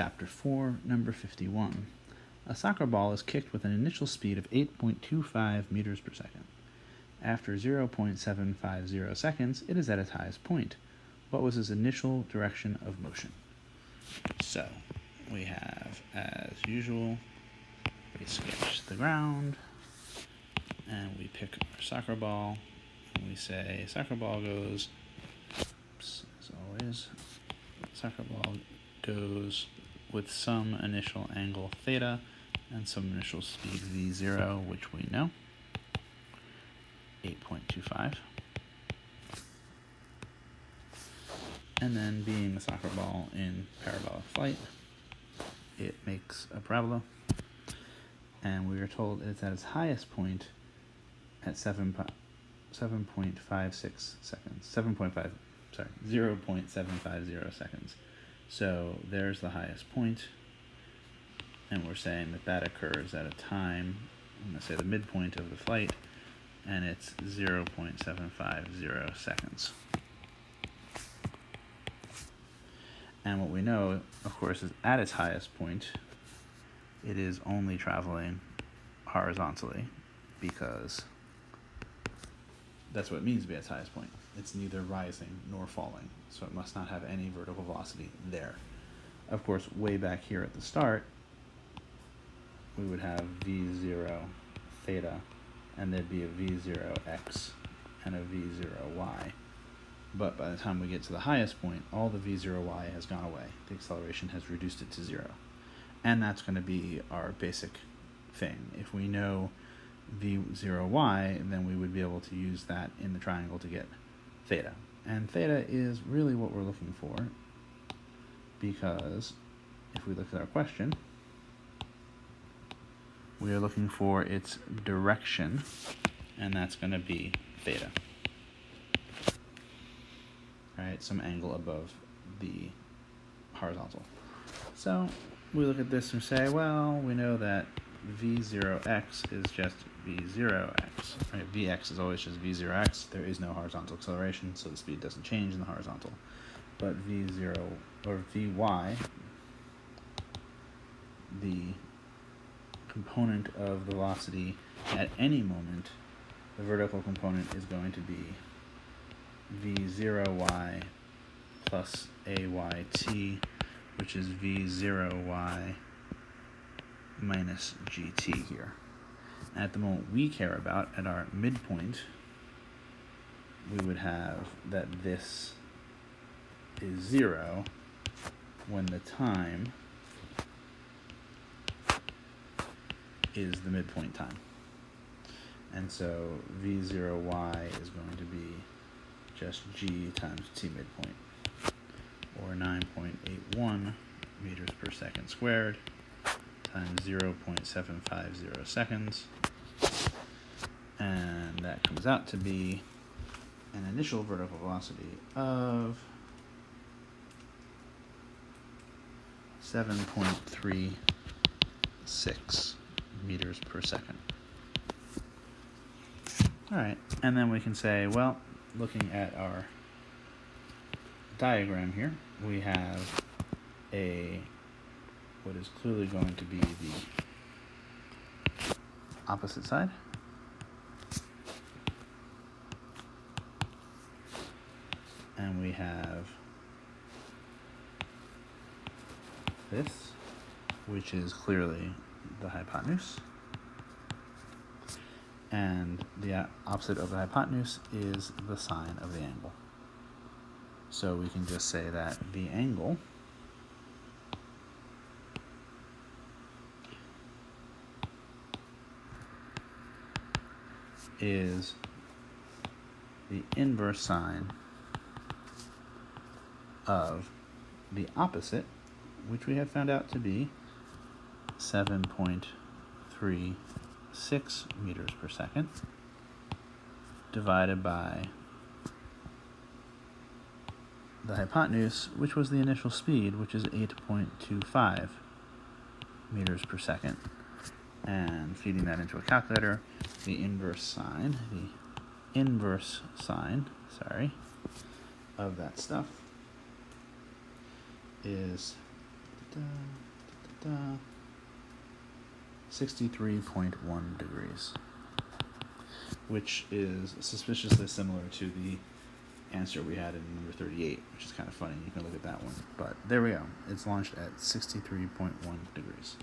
Chapter 4, Number 51. A soccer ball is kicked with an initial speed of 8.25 meters per second. After 0.750 seconds, it is at its highest point. What was its initial direction of motion? So, we have, as usual, we sketch the ground, and we pick our soccer ball, and we say soccer ball goes, as always, soccer ball goes with some initial angle theta and some initial speed v0, which we know, 8.25. And then, being a soccer ball in parabolic flight, it makes a parabola, and we are told it's at its highest point at 0.750 seconds. So there's the highest point, and we're saying that occurs at a time, I'm going to say the midpoint of the flight, and it's 0.750 seconds. And what we know, of course, is at its highest point, it is only traveling horizontally, because that's what it means to be at its highest point. It's neither rising nor falling, so it must not have any vertical velocity there. Of course, way back here at the start, we would have v0 theta, and there'd be a v0x and a v0y. But by the time we get to the highest point, all the v0y has gone away. The acceleration has reduced it to 0. And that's going to be our basic thing. If we know v0y, then we would be able to use that in the triangle to get theta. And theta is really what we're looking for, because if we look at our question, we are looking for its direction, and that's going to be theta. Right, some angle above the horizontal. So we look at this and say, well, we know that v0x is just v0x. Right? Vx is always just v0x. There is no horizontal acceleration, so the speed doesn't change in the horizontal. But v0 or vy, the component of the velocity at any moment, the vertical component is going to be v0y plus ayt, which is v0y minus gt here. And at the moment we care about, at our midpoint, we would have that this is 0 when the time is the midpoint time. And so v0y is going to be just g times t midpoint, or 9.81 meters per second squared times 0.750 seconds, and that comes out to be an initial vertical velocity of 7.36 meters per second. All right, and then we can say, well, looking at our diagram here, we have what is clearly going to be the opposite side. And we have this, which is clearly the hypotenuse. And the opposite of the hypotenuse is the sine of the angle. So we can just say that the angle is the inverse sine of the opposite, which we have found out to be 7.36 meters per second, divided by the hypotenuse, which was the initial speed, which is 8.25 meters per second. And feeding that into a calculator, the inverse sine of that stuff is 63.1 degrees, which is suspiciously similar to the answer we had in number 38, which is kind of funny. You can look at that one. But there we go. It's launched at 63.1 degrees.